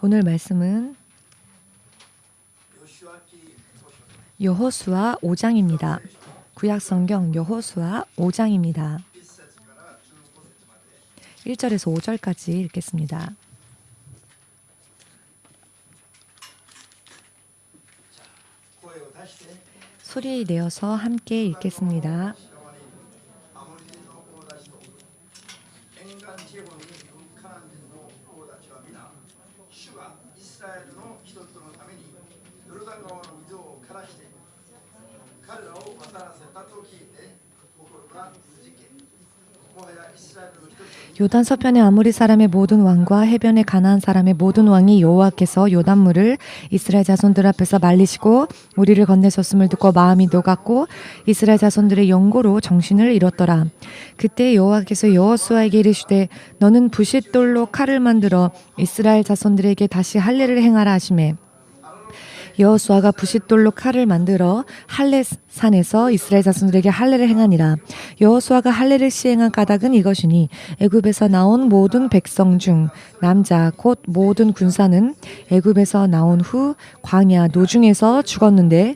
오늘 말씀은 여호수아 5장입니다. 구약 성경 여호수아 5장입니다. 1절에서 5절까지 읽겠습니다. 소리 내어서 함께 읽겠습니다. 요단 서편의 아모리 사람의 모든 왕과 해변의 가나안 사람의 모든 왕이 여호와께서 요단물을 이스라엘 자손들 앞에서 말리시고 우리를 건네셨음을 듣고 마음이 녹았고 이스라엘 자손들의 영고로 정신을 잃었더라. 그때 여호와께서 여호수아에게 이르시되 너는 부싯돌로 칼을 만들어 이스라엘 자손들에게 다시 할례를 행하라 하시매 여호수아가 부싯돌로 칼을 만들어 할례산에서 이스라엘 자손들에게 할례를 행하니라. 여호수아가 할례를 시행한 까닭은 이것이니 애굽에서 나온 모든 백성 중 남자 곧 모든 군사는 애굽에서 나온 후 광야 노중에서 죽었는데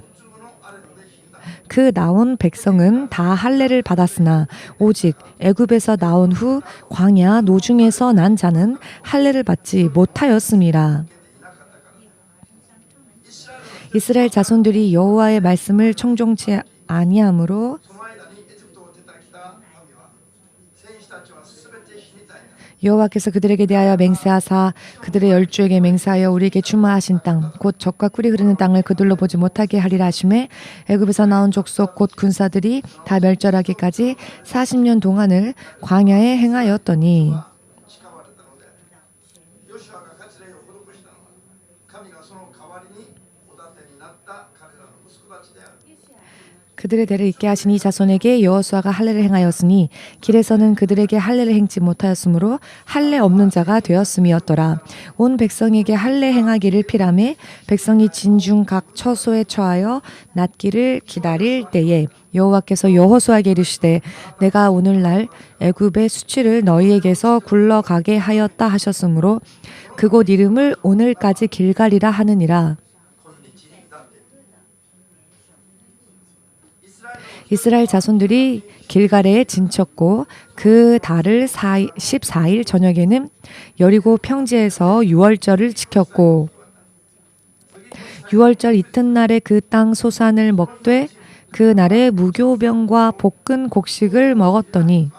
그 나온 백성은 다 할례를 받았으나 오직 애굽에서 나온 후 광야 노중에서 난 자는 할례를 받지 못하였음이라. 이스라엘 자손들이 여호와의 말씀을 청종치 아니하므로 여호와께서 그들에게 대하여 맹세하사 그들의 열조에게 맹세하여 우리에게 주마하신 땅 곧 젖과 꿀이 흐르는 땅을 그들로 보지 못하게 하리라 하시매 애굽에서 나온 족속 곧 군사들이 다 멸절하기까지 40년 동안을 광야에 행하였더니 그들의 대를 잇게 하신 이 자손에게 여호수아가 할례를 행하였으니 길에서는 그들에게 할례를 행지 못하였으므로 할례 없는 자가 되었음이었더라. 온 백성에게 할례 행하기를 피라매 백성이 진중 각 처소에 처하여 낫기를 기다릴 때에 여호와께서 여호수아에게 이르시되 내가 오늘날 애굽의 수치를 너희에게서 굴러가게 하였다 하셨으므로 그곳 이름을 오늘까지 길갈이라 하느니라. 이스라엘 자손들이 길갈에 진쳤고 그 달을 14일 저녁에는 여리고 평지에서 유월절을 지켰고 유월절 이튿날에 그 땅 소산을 먹되 그 날에 무교병과 볶은 곡식을 먹었더니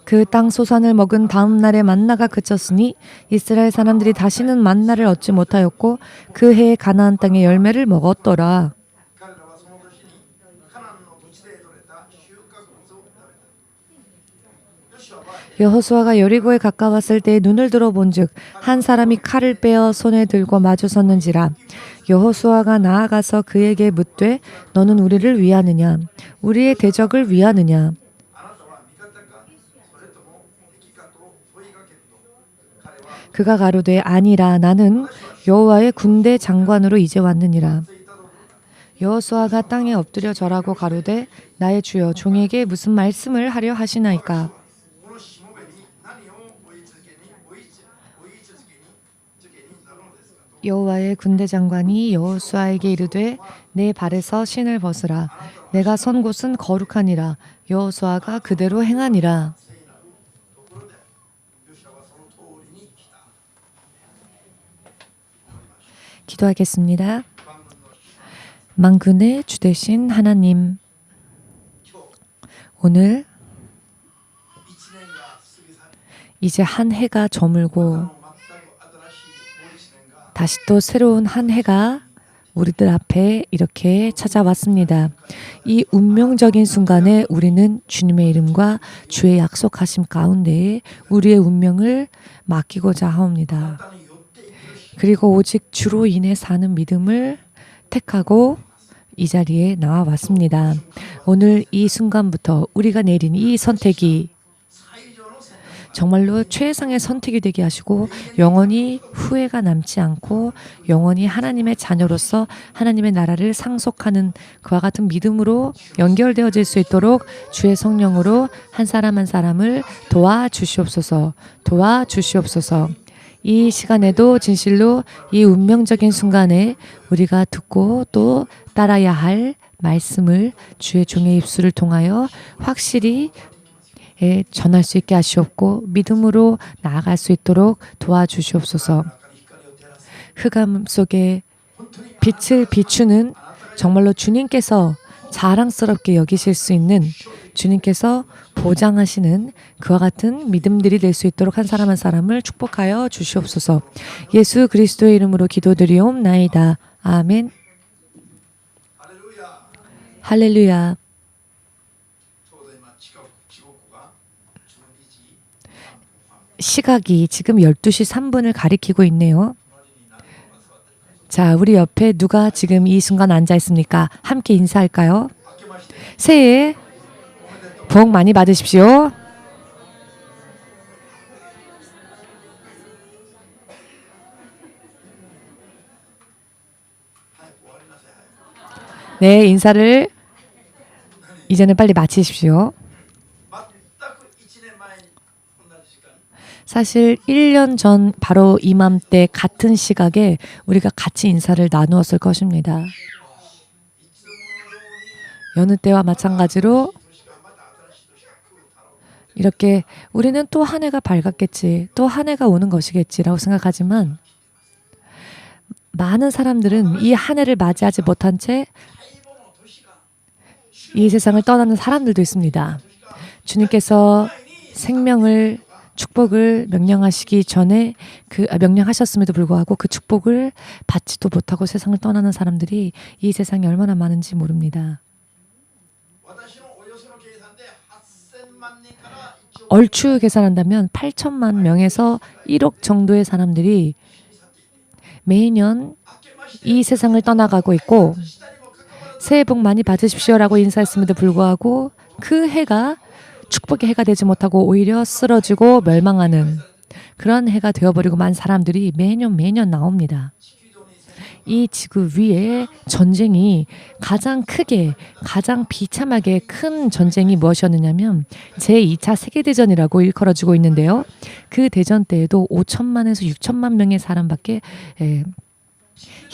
그 땅 소산을 먹은 다음 날에 만나가 그쳤으니 이스라엘 사람들이 다시는 만나를 얻지 못하였고 그 해에 가나안 땅의 열매를 먹었더라. 여호수아가 여리고에 가까웠을 때 눈을 들어본즉 한 사람이 칼을 빼어 손에 들고 마주 섰는지라. 여호수아가 나아가서 그에게 묻되 너는 우리를 위하느냐 우리의 대적을 위하느냐. 그가 가로되 아니라 나는 여호와의 군대 장관으로 이제 왔느니라. 여호수아가 땅에 엎드려 절하고 가로되 나의 주여 종에게 무슨 말씀을 하려 하시나이까. 여호와의 군대 장관이 여호수아에게 이르되 내 발에서 신을 벗으라. 내가 선 곳은 거룩하니라. 여호수아가 그대로 행하니라. 기도하겠습니다. 만군의 주 되신 하나님, 오늘 이제 한 해가 저물고 다시 또 새로운 한 해가 우리들 앞에 이렇게 찾아왔습니다. 이 운명적인 순간에 우리는 주님의 이름과 주의 약속하심 가운데에 우리의 운명을 맡기고자 하옵니다. 그리고 오직 주로 인해 사는 믿음을 택하고 이 자리에 나와 왔습니다. 오늘 이 순간부터 우리가 내린 이 선택이 정말로 최상의 선택이 되게 하시고 영원히 후회가 남지 않고 영원히 하나님의 자녀로서 하나님의 나라를 상속하는 그와 같은 믿음으로 연결되어질 수 있도록 주의 성령으로 한 사람 한 사람을 도와주시옵소서. 도와주시옵소서. 이 시간에도 진실로 이 운명적인 순간에 우리가 듣고 또 따라야 할 말씀을 주의 종의 입술을 통하여 확실히 전할 수 있게 하시옵고 믿음으로 나아갈 수 있도록 도와주시옵소서. 흑암 속에 빛을 비추는 정말로 주님께서 자랑스럽게 여기실 수 있는 주님께서 보장하시는 그와 같은 믿음들이 될 수 있도록 한 사람 한 사람을 축복하여 주시옵소서. 예수 그리스도의 이름으로 기도드리옵나이다. 아멘. 할렐루야. 시각이 지금 12시 3분을 가리키고 있네요. 자, 우리 옆에 누가 지금 이 순간 앉아 있습니까? 함께 인사할까요? 새해 복 많이 받으십시오. 네, 인사를 이제는 빨리 마치십시오. 사실 1년 전 바로 이맘때 같은 시각에 우리가 같이 인사를 나누었을 것입니다. 여느 때와 마찬가지로 이렇게 우리는 또 한 해가 밝았겠지, 또 한 해가 오는 것이겠지라고 생각하지만 많은 사람들은 이 한 해를 맞이하지 못한 채 이 세상을 떠나는 사람들도 있습니다. 주님께서 생명을 축복을 명령하시기 전에 명령하셨음에도 불구하고 그 축복을 받지도 못하고 세상을 떠나는 사람들이 이 세상에 얼마나 많은지 모릅니다. 얼추 계산한다면 8천만 명에서 1억 정도의 사람들이 매년 이 세상을 떠나가고 있고 새해 복 많이 받으십시오라고 인사했음에도 불구하고 그 해가 축복의 해가 되지 못하고 오히려 쓰러지고 멸망하는 그런 해가 되어버리고 만 사람들이 매년 나옵니다. 이 지구 위에 전쟁이 가장 크게 가장 비참하게 큰 전쟁이 무엇이었느냐면 제2차 세계대전이라고 일컬어지고 있는데요. 그 대전 때에도 5천만에서 6천만 명의 사람밖에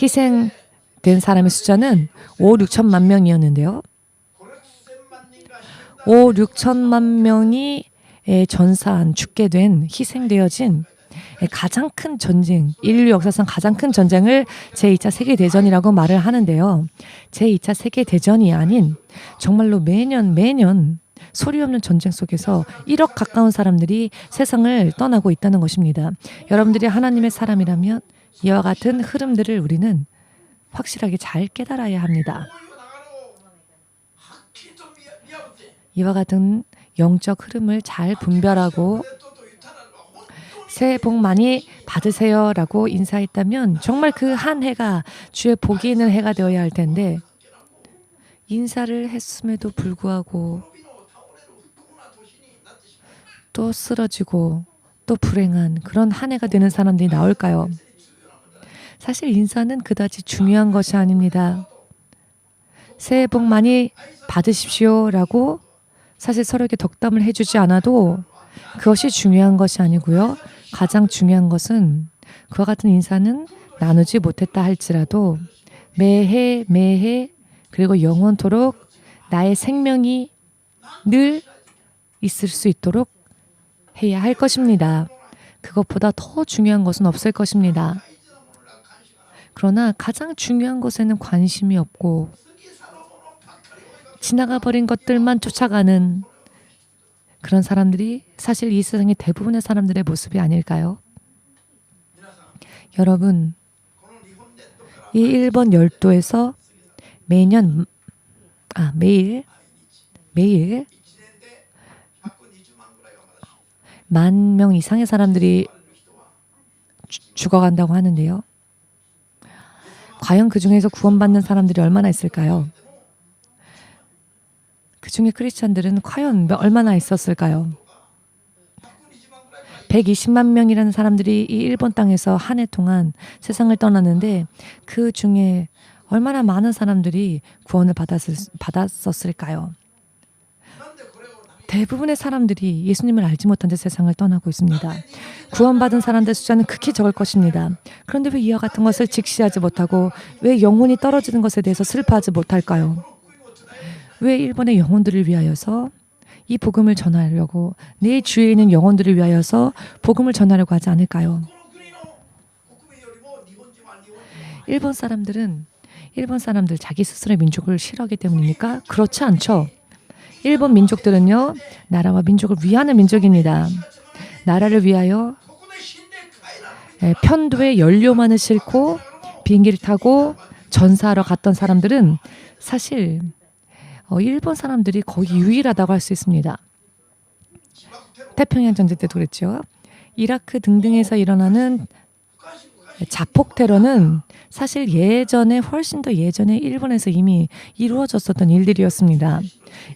희생된 사람의 숫자는 5, 6천만 명이었는데요. 5, 6천만 명이 전사한 죽게 된 희생되어진 가장 큰 전쟁, 인류 역사상 가장 큰 전쟁을 제2차 세계대전이라고 말을 하는데요. 제2차 세계대전이 아닌 정말로 매년 소리 없는 전쟁 속에서 1억 가까운 사람들이 세상을 떠나고 있다는 것입니다. 여러분들이 하나님의 사람이라면 이와 같은 흐름들을 우리는 확실하게 잘 깨달아야 합니다. 이와 같은 영적 흐름을 잘 분별하고 새해 복 많이 받으세요라고 인사했다면 정말 그 한 해가 주의 복이 있는 해가 되어야 할 텐데 인사를 했음에도 불구하고 또 쓰러지고 또 불행한 그런 한 해가 되는 사람들이 나올까요? 사실 인사는 그다지 중요한 것이 아닙니다. 새해 복 많이 받으십시오라고 사실 서로에게 덕담을 해주지 않아도 그것이 중요한 것이 아니고요. 가장 중요한 것은 그와 같은 인사는 나누지 못했다 할지라도 매해 그리고 영원토록 나의 생명이 늘 있을 수 있도록 해야 할 것입니다. 그것보다 더 중요한 것은 없을 것입니다. 그러나 가장 중요한 것에는 관심이 없고 지나가 버린 것들만 쫓아가는 그런 사람들이 사실 이 세상의 대부분의 사람들의 모습이 아닐까요? 여러분, 이 일본 열도에서 매일 10,000명 이상의 사람들이 죽어간다고 하는데요. 과연 그 중에서 구원받는 사람들이 얼마나 있을까요? 그 중에 크리스찬들은 과연 얼마나 있었을까요? 120만 명이라는 사람들이 이 일본 땅에서 한 해 동안 세상을 떠났는데 그 중에 얼마나 많은 사람들이 구원을 받았었을까요? 대부분의 사람들이 예수님을 알지 못한 채 세상을 떠나고 있습니다. 구원받은 사람들 숫자는 극히 적을 것입니다. 그런데 왜 이와 같은 것을 직시하지 못하고 왜 영혼이 떨어지는 것에 대해서 슬퍼하지 못할까요? 왜 일본의 영혼들을 위하여서 이 복음을 전하려고 내 주위에 있는 영혼들을 위하여서 복음을 전하려고 하지 않을까요? 일본 사람들 자기 스스로의 민족을 싫어하기 때문입니까? 그렇지 않죠. 일본 민족들은요, 나라와 민족을 위하는 민족입니다. 나라를 위하여 편도에 연료만을 싣고 비행기를 타고 전사하러 갔던 사람들은 사실 일본 사람들이 거의 유일하다고 할 수 있습니다. 태평양 전쟁 때도 그랬죠. 이라크 등등에서 일어나는 자폭 테러는 사실 훨씬 더 예전에 일본에서 이미 이루어졌었던 일들이었습니다.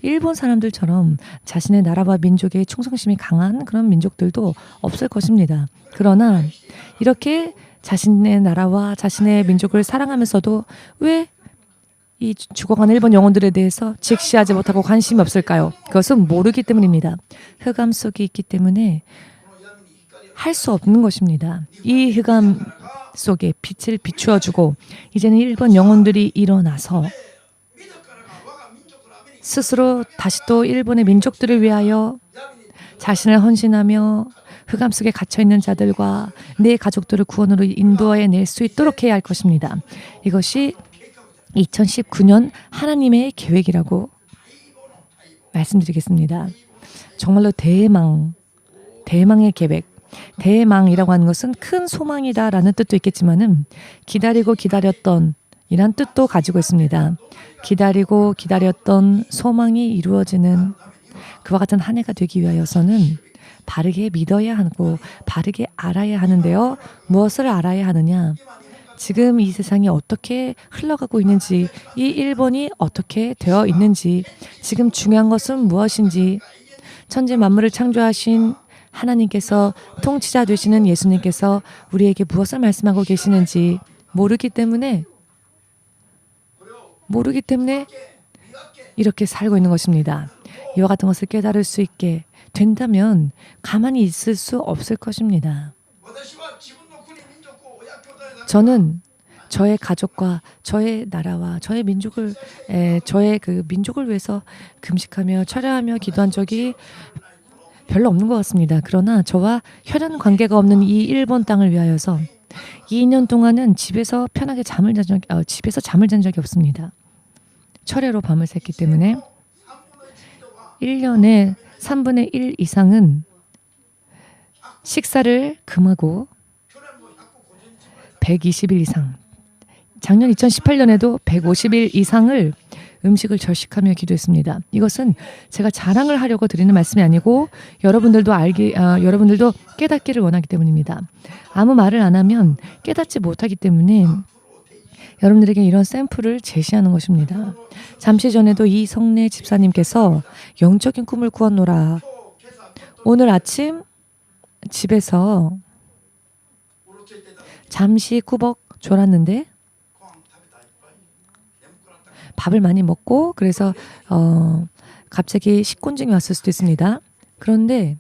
일본 사람들처럼 자신의 나라와 민족의 충성심이 강한 그런 민족들도 없을 것입니다. 그러나 이렇게 자신의 나라와 자신의 민족을 사랑하면서도 왜 이 죽어간 일본 영혼들에 대해서 직시하지 못하고 관심이 없을까요? 그것은 모르기 때문입니다. 흑암 속에 있기 때문에 할 수 없는 것입니다. 이 흑암 속에 빛을 비추어주고 이제는 일본 영혼들이 일어나서 스스로 다시 또 일본의 민족들을 위하여 자신을 헌신하며 흑암 속에 갇혀있는 자들과 내 가족들을 구원으로 인도해 낼 수 있도록 해야 할 것입니다. 이것이 2019년 하나님의 계획이라고 말씀드리겠습니다. 정말로 대망의 계획. 대망이라고 하는 것은 큰 소망이다라는 뜻도 있겠지만은 기다리고 기다렸던 이란 뜻도 가지고 있습니다. 기다리고 기다렸던 소망이 이루어지는 그와 같은 한 해가 되기 위하여서는 바르게 믿어야 하고 바르게 알아야 하는데요. 무엇을 알아야 하느냐? 지금 이 세상이 어떻게 흘러가고 있는지, 이 일본이 어떻게 되어 있는지, 지금 중요한 것은 무엇인지, 천지 만물을 창조하신 하나님께서 통치자 되시는 예수님께서 우리에게 무엇을 말씀하고 계시는지 모르기 때문에 이렇게 살고 있는 것입니다. 이와 같은 것을 깨달을 수 있게 된다면 가만히 있을 수 없을 것입니다. 저는 저의 가족과 저의 나라와 저의 민족을 저의 그 민족을 위해서 금식하며 철야하며 기도한 적이 별로 없는 것 같습니다. 그러나 저와 혈연 관계가 없는 이 일본 땅을 위하여서 2년 동안은 집에서 편하게 잠을 잔 적이 없습니다. 철야로 밤을 샜기 때문에 1년에 3분의 1 이상은 식사를 금하고 120일 이상, 작년 2018년에도 150일 이상을 음식을 절식하며 기도했습니다. 이것은 제가 자랑을 하려고 드리는 말씀이 아니고 여러분들도 깨닫기를 원하기 때문입니다. 아무 말을 안 하면 깨닫지 못하기 때문에 여러분들에게 이런 샘플을 제시하는 것입니다. 잠시 전에도 이 성례 집사님께서 영적인 꿈을 꾸었노라. 오늘 아침 집에서 잠시 꾸벅 졸았는데 밥을 많이 먹고 그래서 갑자기 식곤증이 왔을 수도 있습니다. 그런데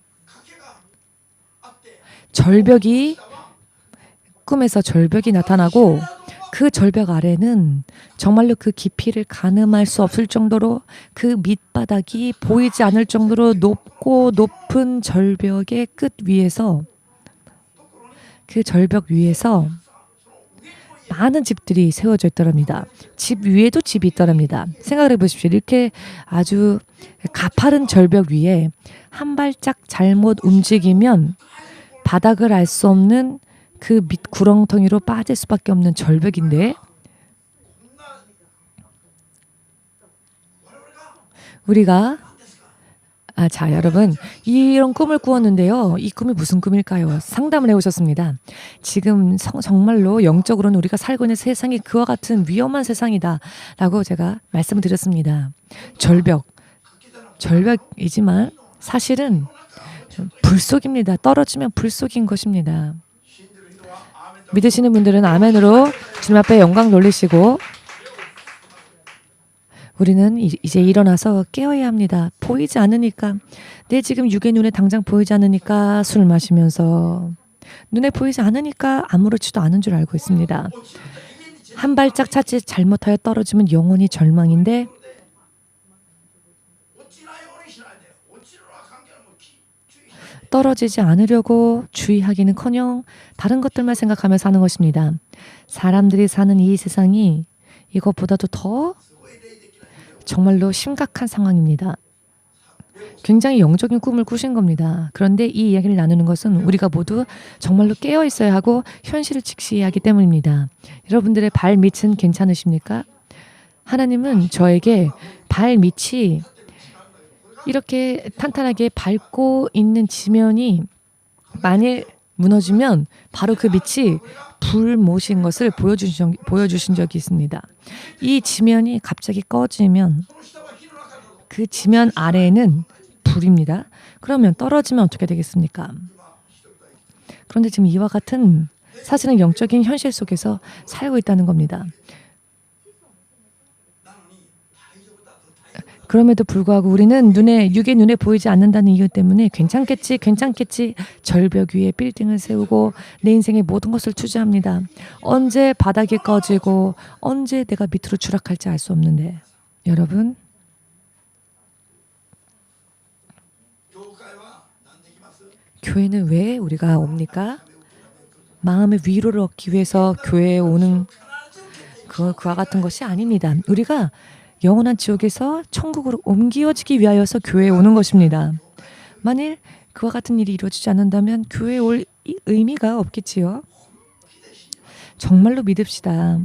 꿈에서 절벽이 나타나고 그 절벽 아래는 정말로 그 깊이를 가늠할 수 없을 정도로 그 밑바닥이 보이지 않을 정도로 높은 절벽의 끝 위에서 그 절벽 위에서 많은 집들이 세워져 있더랍니다. 집 위에도 집이 있더랍니다. 생각을 해보십시오. 이렇게 아주 가파른 절벽 위에 한 발짝 잘못 움직이면 바닥을 알 수 없는 그 밑 구렁텅이로 빠질 수밖에 없는 절벽인데 우리가 자, 여러분, 이런 꿈을 꾸었는데요. 이 꿈이 무슨 꿈일까요? 상담을 해오셨습니다. 지금 정말로 영적으로는 우리가 살고 있는 세상이 그와 같은 위험한 세상이다 라고 제가 말씀을 드렸습니다. 절벽이지만 사실은 불속입니다. 떨어지면 불속인 것입니다. 믿으시는 분들은 아멘으로 주님 앞에 영광 돌리시고, 우리는 이제 일어나서 깨어야 합니다. 보이지 않으니까, 내 지금 육의 눈에 당장 보이지 않으니까 술 마시면서, 눈에 보이지 않으니까 아무렇지도 않은 줄 알고 있습니다. 한 발짝 차지 잘못하여 떨어지면 영원히 절망인데, 떨어지지 않으려고 주의하기는커녕 다른 것들만 생각하며 사는 것입니다. 사람들이 사는 이 세상이 이것보다도 더 정말로 심각한 상황입니다. 굉장히 영적인 꿈을 꾸신 겁니다. 그런데 이 이야기를 나누는 것은 우리가 모두 정말로 깨어 있어야 하고 현실을 직시해야 하기 때문입니다. 여러분들의 발밑은 괜찮으십니까? 하나님은 저에게 발밑이 이렇게 탄탄하게 밟고 있는 지면이 만일 무너지면 바로 그 밑이 불못인 것을 보여주신 적이 있습니다. 이 지면이 갑자기 꺼지면 그 지면 아래에는 불입니다. 그러면 떨어지면 어떻게 되겠습니까? 그런데 지금 이와 같은 사실은 영적인 현실 속에서 살고 있다는 겁니다. 그럼에도 불구하고 우리는 육의 눈에 보이지 않는다는 이유 때문에 괜찮겠지 절벽 위에 빌딩을 세우고 내 인생의 모든 것을 투자합니다. 언제 바닥이 꺼지고 언제 내가 밑으로 추락할지 알 수 없는데, 여러분, 교회는 왜 우리가 옵니까? 마음의 위로를 얻기 위해서 교회에 오는 그와 같은 것이 아닙니다. 우리가 영원한 지옥에서 천국으로 옮겨지기 위하여서 교회에 오는 것입니다. 만일 그와 같은 일이 이루어지지 않는다면 교회에 올 의미가 없겠지요. 정말로 믿읍시다.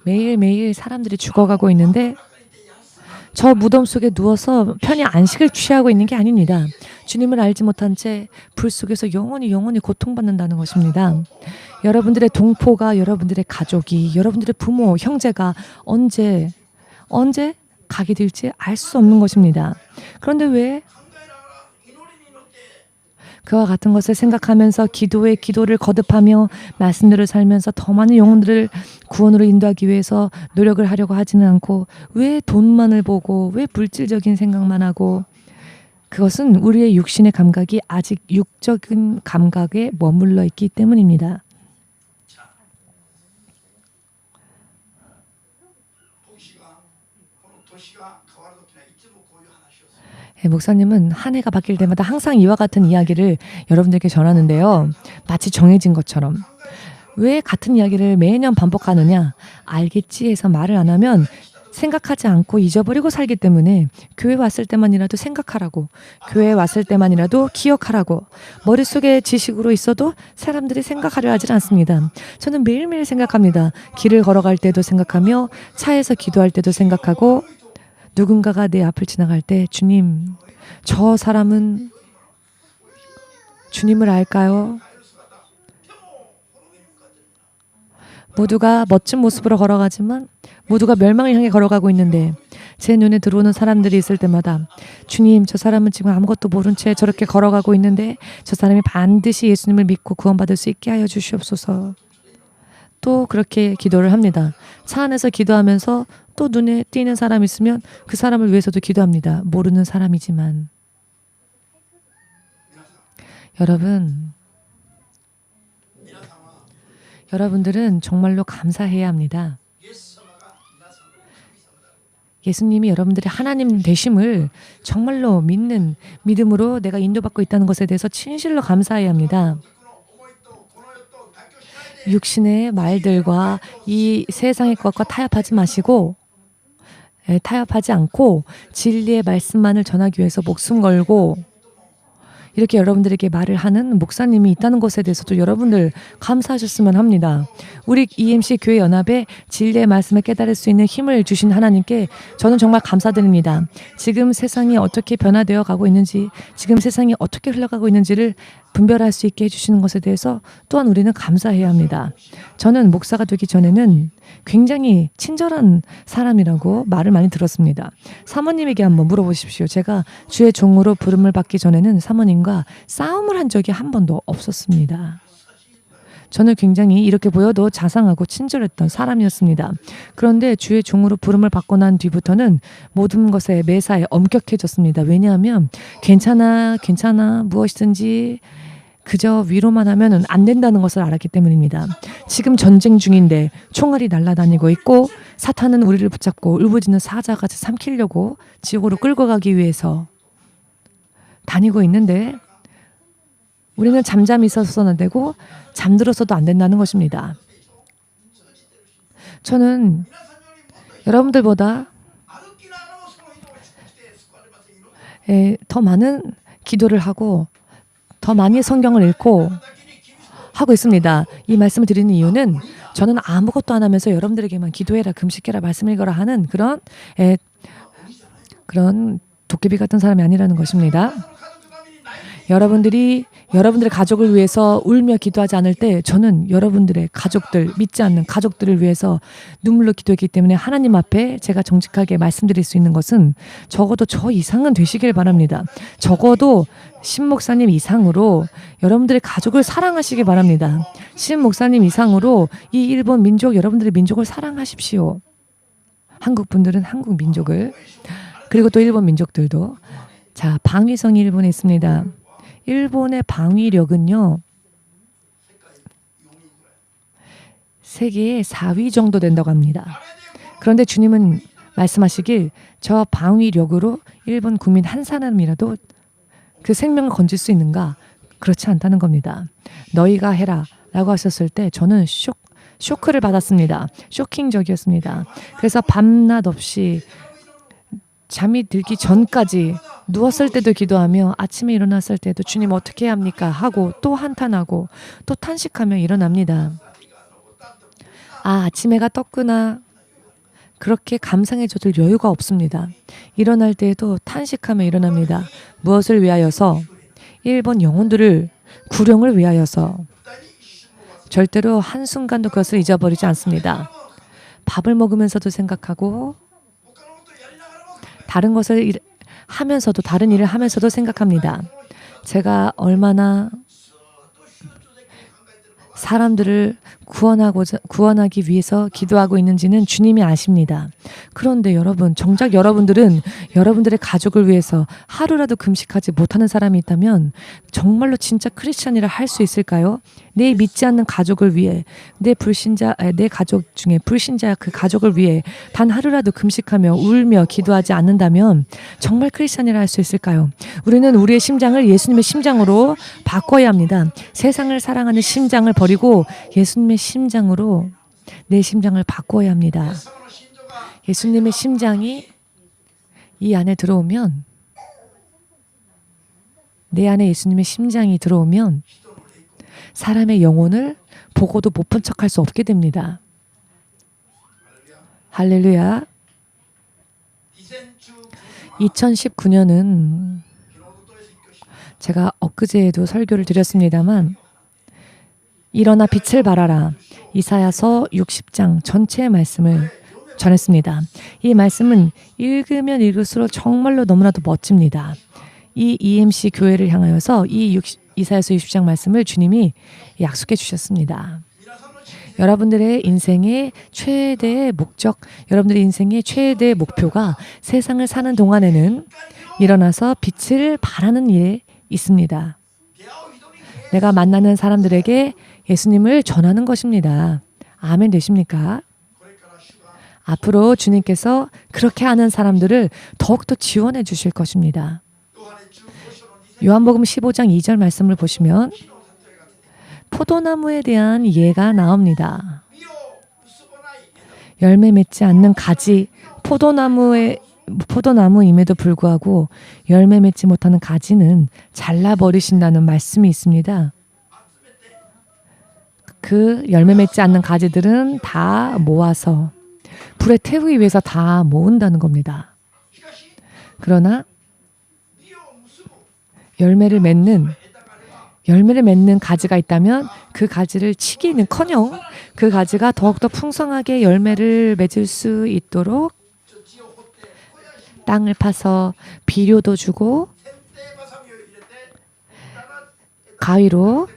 매일매일 사람들이 죽어가고 있는데 저 무덤 속에 누워서 편히 안식을 취하고 있는 게 아닙니다. 주님을 알지 못한 채 불 속에서 영원히 고통받는다는 것입니다. 여러분들의 동포가, 여러분들의 가족이, 여러분들의 부모, 형제가 언제 가게 될지 알 수 없는 것입니다. 그런데 왜 그와 같은 것을 생각하면서 기도를 거듭하며 말씀들을 살면서 더 많은 영혼들을 구원으로 인도하기 위해서 노력을 하려고 하지는 않고, 왜 돈만을 보고 왜 물질적인 생각만 하고, 그것은 우리의 육신의 감각이 아직 육적인 감각에 머물러 있기 때문입니다. 목사님은 한 해가 바뀔 때마다 항상 이와 같은 이야기를 여러분들께 전하는데요. 마치 정해진 것처럼. 왜 같은 이야기를 매년 반복하느냐? 알겠지 해서 말을 안 하면 생각하지 않고 잊어버리고 살기 때문에 교회 왔을 때만이라도 생각하라고, 교회 왔을 때만이라도 기억하라고, 머릿속에 지식으로 있어도 사람들이 생각하려 하질 않습니다. 저는 매일매일 생각합니다. 길을 걸어갈 때도 생각하며 차에서 기도할 때도 생각하고, 누군가가 내 앞을 지나갈 때 주님, 저 사람은 주님을 알까요? 모두가 멋진 모습으로 걸어가지만 모두가 멸망을 향해 걸어가고 있는데 제 눈에 들어오는 사람들이 있을 때마다 주님, 저 사람은 지금 아무것도 모른 채 저렇게 걸어가고 있는데 저 사람이 반드시 예수님을 믿고 구원받을 수 있게 하여 주시옵소서. 또 그렇게 기도를 합니다. 차 안에서 기도하면서 또 눈에 띄는 사람이 있으면 그 사람을 위해서도 기도합니다. 모르는 사람이지만. 여러분들은 정말로 감사해야 합니다. 예수님이 여러분들의 하나님 되심을 정말로 믿는 믿음으로 내가 인도받고 있다는 것에 대해서 진실로 감사해야 합니다. 육신의 말들과 이 세상의 것과 타협하지 마시고, 타협하지 않고 진리의 말씀만을 전하기 위해서 목숨 걸고 이렇게 여러분들에게 말을 하는 목사님이 있다는 것에 대해서도 여러분들 감사하셨으면 합니다. 우리 EMC 교회 연합에 진리의 말씀을 깨달을 수 있는 힘을 주신 하나님께 저는 정말 감사드립니다. 지금 세상이 어떻게 변화되어 가고 있는지, 지금 세상이 어떻게 흘러가고 있는지를 분별할 수 있게 해주시는 것에 대해서 또한 우리는 감사해야 합니다. 저는 목사가 되기 전에는 굉장히 친절한 사람이라고 말을 많이 들었습니다. 사모님에게 한번 물어보십시오. 제가 주의 종으로 부름을 받기 전에는 사모님과 싸움을 한 적이 한 번도 없었습니다. 저는 굉장히 이렇게 보여도 자상하고 친절했던 사람이었습니다. 그런데 주의 종으로 부름을 받고 난 뒤부터는 모든 것에 매사에 엄격해졌습니다. 왜냐하면 괜찮아 무엇이든지 그저 위로만 하면 안 된다는 것을 알았기 때문입니다. 지금 전쟁 중인데 총알이 날아다니고 있고 사탄은 우리를 붙잡고 울부짖는 사자같이 삼키려고 지옥으로 끌고 가기 위해서 다니고 있는데 우리는 잠잠히 있어서는 안 되고 잠들어서도 안 된다는 것입니다. 저는 여러분들보다 더 많은 기도를 하고 더 많이 성경을 읽고 하고 있습니다. 이 말씀을 드리는 이유는 저는 아무것도 안 하면서 여러분들에게만 기도해라, 금식해라, 말씀 읽어라 하는 그런 도깨비 같은 사람이 아니라는 것입니다. 여러분들의 가족을 위해서 울며 기도하지 않을 때 저는 여러분들의 가족들, 믿지 않는 가족들을 위해서 눈물로 기도했기 때문에 하나님 앞에 제가 정직하게 말씀드릴 수 있는 것은 적어도 저 이상은 되시길 바랍니다. 적어도 신 목사님 이상으로 여러분들의 가족을 사랑하시기 바랍니다. 신 목사님 이상으로 이 일본 민족, 여러분들의 민족을 사랑하십시오. 한국 분들은 한국 민족을, 그리고 또 일본 민족들도. 자, 방위성이 일본에 있습니다. 일본의 방위력은요, 세계의 4위 정도 된다고 합니다. 그런데 주님은 말씀하시길 저 방위력으로 일본 국민 한 사람이라도 그 생명을 건질 수 있는가? 그렇지 않다는 겁니다. 너희가 해라 라고 하셨을 때 저는 쇼크를 받았습니다. 쇼킹적이었습니다. 그래서 밤낮 없이 잠이 들기 전까지 누웠을 때도 기도하며 아침에 일어났을 때도 주님 어떻게 해야 합니까? 하고 또 한탄하고 또 탄식하며 일어납니다. 아침 해가 떴구나. 그렇게 감상해줘도 여유가 없습니다. 일어날 때에도 탄식하며 일어납니다. 무엇을 위하여서? 일본 영혼들을, 구령을 위하여서. 절대로 한순간도 그것을 잊어버리지 않습니다. 밥을 먹으면서도 생각하고 다른 것을 하면서도, 다른 일을 하면서도 생각합니다. 제가 얼마나 사람들을 구원하기 위해서 기도하고 있는지는 주님이 아십니다. 그런데 여러분, 정작 여러분들은 여러분들의 가족을 위해서 하루라도 금식하지 못하는 사람이 있다면 정말로 진짜 크리스찬이라 할 수 있을까요? 내 믿지 않는 가족을 위해, 내 가족 중에 불신자 그 가족을 위해 단 하루라도 금식하며 울며 기도하지 않는다면 정말 크리스찬이라 할 수 있을까요? 우리는 우리의 심장을 예수님의 심장으로 바꿔야 합니다. 세상을 사랑하는 심장을 버리고 예수님의 심장으로 내 심장을 바꿔야 합니다. 예수님의 심장이 이 안에 들어오면, 내 안에 예수님의 심장이 들어오면 사람의 영혼을 보고도 못 본 척할 수 없게 됩니다. 할렐루야. 2019년은 제가 엊그제에도 설교를 드렸습니다만 일어나 빛을 발하라. 이사야서 60장 전체의 말씀을 전했습니다. 이 말씀은 읽으면 읽을수록 정말로 너무나도 멋집니다. 이 EMC 교회를 향하여서 이사야서 60장 말씀을 주님이 약속해 주셨습니다. 여러분들의 인생의 최대의 목적, 여러분들의 인생의 최대의 목표가 세상을 사는 동안에는 일어나서 빛을 발하는 일에 있습니다. 내가 만나는 사람들에게 예수님을 전하는 것입니다. 아멘 되십니까? 앞으로 주님께서 그렇게 하는 사람들을 더욱더 지원해 주실 것입니다. 요한복음 15장 2절 말씀을 보시면 포도나무에 대한 예가 나옵니다. 열매 맺지 않는 가지, 포도나무임에도 불구하고 열매 맺지 못하는 가지는 잘라버리신다는 말씀이 있습니다. 그 열매 맺지 않는 가지들은 다 모아서 불에 태우기 위해서 다 모은다는 겁니다. 그러나 열매를 맺는 열매를 맺는 가지가 있다면 그 가지를 치기는커녕 그 가지가 더욱더 풍성하게 열매를 맺을 수 있도록 땅을 파서 비료도 주고 가위로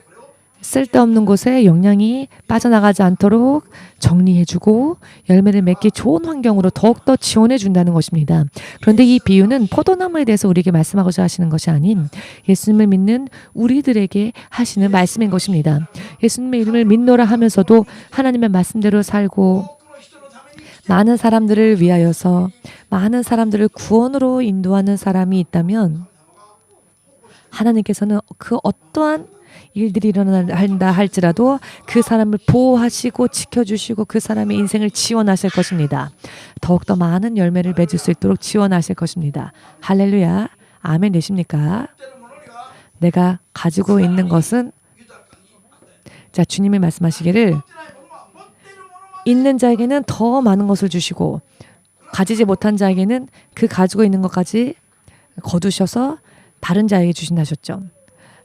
쓸데없는 곳에 영양이 빠져나가지 않도록 정리해주고 열매를 맺기 좋은 환경으로 더욱더 지원해준다는 것입니다. 그런데 이 비유는 포도나무에 대해서 우리에게 말씀하고자 하시는 것이 아닌 예수님을 믿는 우리들에게 하시는 말씀인 것입니다. 예수님의 이름을 믿노라 하면서도 하나님의 말씀대로 살고 많은 사람들을 위하여서 많은 사람들을 구원으로 인도하는 사람이 있다면 하나님께서는 그 어떠한 일들이 일어난다 할지라도 그 사람을 보호하시고 지켜주시고 그 사람의 인생을 지원하실 것입니다. 더욱더 많은 열매를 맺을 수 있도록 지원하실 것입니다. 할렐루야. 아멘 되십니까? 내가 가지고 있는 것은 자 주님이 말씀하시기를 있는 자에게는 더 많은 것을 주시고 가지지 못한 자에게는 그 가지고 있는 것까지 거두셔서 다른 자에게 주신다 하셨죠.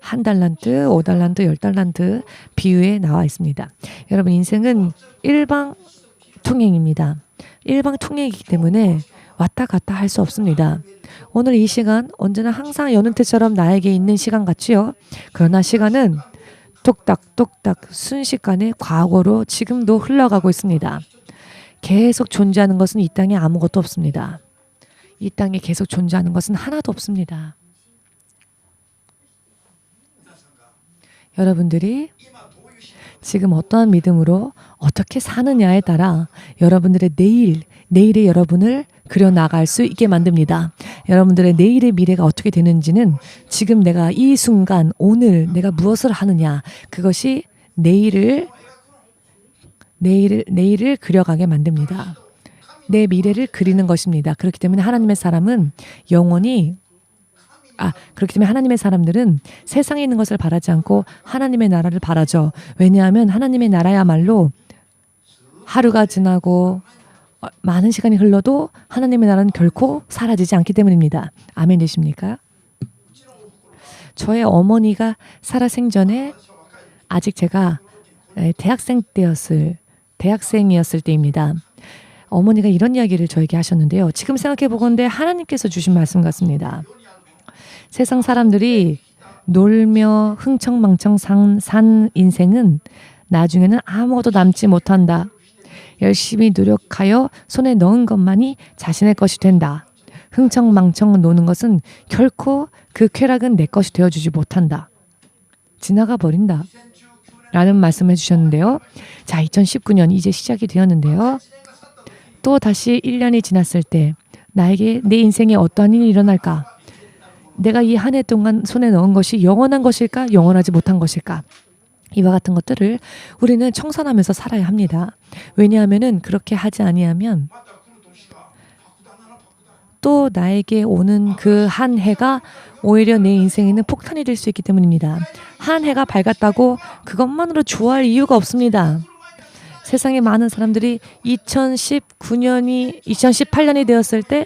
1달란트, 5달란트, 10달란트 비유에 나와 있습니다. 여러분 인생은 일방통행입니다. 일방통행이기 때문에 왔다 갔다 할 수 없습니다. 오늘 이 시간 언제나 항상 여느 때처럼 나에게 있는 시간 같지요. 그러나 시간은 똑딱똑딱 순식간에 과거로 지금도 흘러가고 있습니다. 계속 존재하는 것은 이 땅에 아무것도 없습니다. 이 땅에 계속 존재하는 것은 하나도 없습니다. 여러분들이 지금 어떠한 믿음으로 어떻게 사느냐에 따라 여러분들의 내일의 여러분을 그려나갈 수 있게 만듭니다. 여러분들의 내일의 미래가 어떻게 되는지는 지금 내가 이 순간 오늘 내가 무엇을 하느냐 그것이 내일을 그려가게 만듭니다. 내 미래를 그리는 것입니다. 그렇기 때문에 하나님의 사람은 그렇기 때문에 하나님의 사람들은 세상에 있는 것을 바라지 않고 하나님의 나라를 바라죠. 왜냐하면 하나님의 나라야말로 하루가 지나고 많은 시간이 흘러도 하나님의 나라는 결코 사라지지 않기 때문입니다. 아멘 되십니까? 저의 어머니가 살아생전에 아직 제가 대학생이었을 때입니다. 어머니가 이런 이야기를 저에게 하셨는데요. 지금 생각해 보건대 하나님께서 주신 말씀 같습니다. 세상 사람들이 놀며 흥청망청 산 인생은 나중에는 아무것도 남지 못한다. 열심히 노력하여 손에 넣은 것만이 자신의 것이 된다. 흥청망청 노는 것은 결코 그 쾌락은 내 것이 되어주지 못한다. 지나가 버린다. 라는 말씀을 해주셨는데요. 자, 2019년 이제 시작이 되었는데요. 또 다시 1년이 지났을 때 나에게 내 인생에 어떠한 일이 일어날까? 내가 이 한 해 동안 손에 넣은 것이 영원한 것일까? 영원하지 못한 것일까? 이와 같은 것들을 우리는 청산하면서 살아야 합니다. 왜냐하면 그렇게 하지 아니하면 또 나에게 오는 그 한 해가 오히려 내 인생에는 폭탄이 될 수 있기 때문입니다. 한 해가 밝았다고 그것만으로 좋아할 이유가 없습니다. 세상에 많은 사람들이 2018년이 되었을 때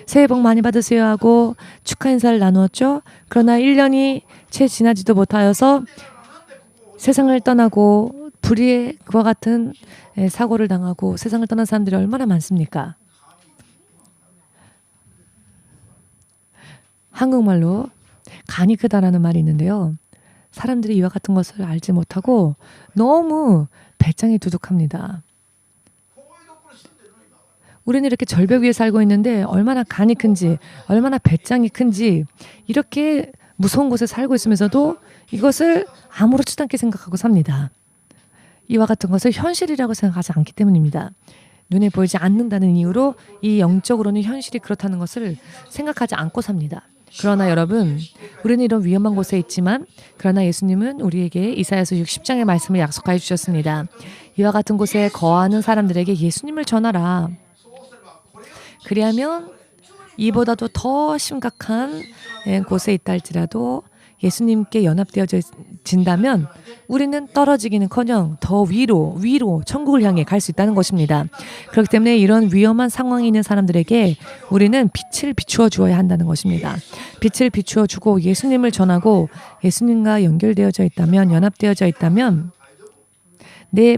새해 복 많이 받으세요 하고 축하 인사를 나누었죠. 그러나 1년이 채 지나지도 못하여서 세상을 떠나고 불의의 그와 같은 사고를 당하고 세상을 떠난 사람들이 얼마나 많습니까? 한국말로 간이 크다라는 말이 있는데요. 사람들이 이와 같은 것을 알지 못하고 너무 배짱이 두둑합니다. 우리는 이렇게 절벽 위에 살고 있는데 얼마나 간이 큰지, 얼마나 배짱이 큰지 이렇게 무서운 곳에 살고 있으면서도 이것을 아무렇지도 않게 생각하고 삽니다. 이와 같은 것을 현실이라고 생각하지 않기 때문입니다. 눈에 보이지 않는다는 이유로 이 영적으로는 현실이 그렇다는 것을 생각하지 않고 삽니다. 그러나 여러분, 우리는 이런 위험한 곳에 있지만 그러나 예수님은 우리에게 이사야서 60장의 말씀을 약속하여 주셨습니다. 이와 같은 곳에 거하는 사람들에게 예수님을 전하라. 그리하면 이보다도 더 심각한 곳에 있다 할지라도 예수님께 연합되어진다면 우리는 떨어지기는커녕 더 위로 천국을 향해 갈 수 있다는 것입니다. 그렇기 때문에 이런 위험한 상황에 있는 사람들에게 우리는 빛을 비추어 주어야 한다는 것입니다. 빛을 비추어 주고 예수님을 전하고 예수님과 연결되어져 있다면, 연합되어져 있다면 내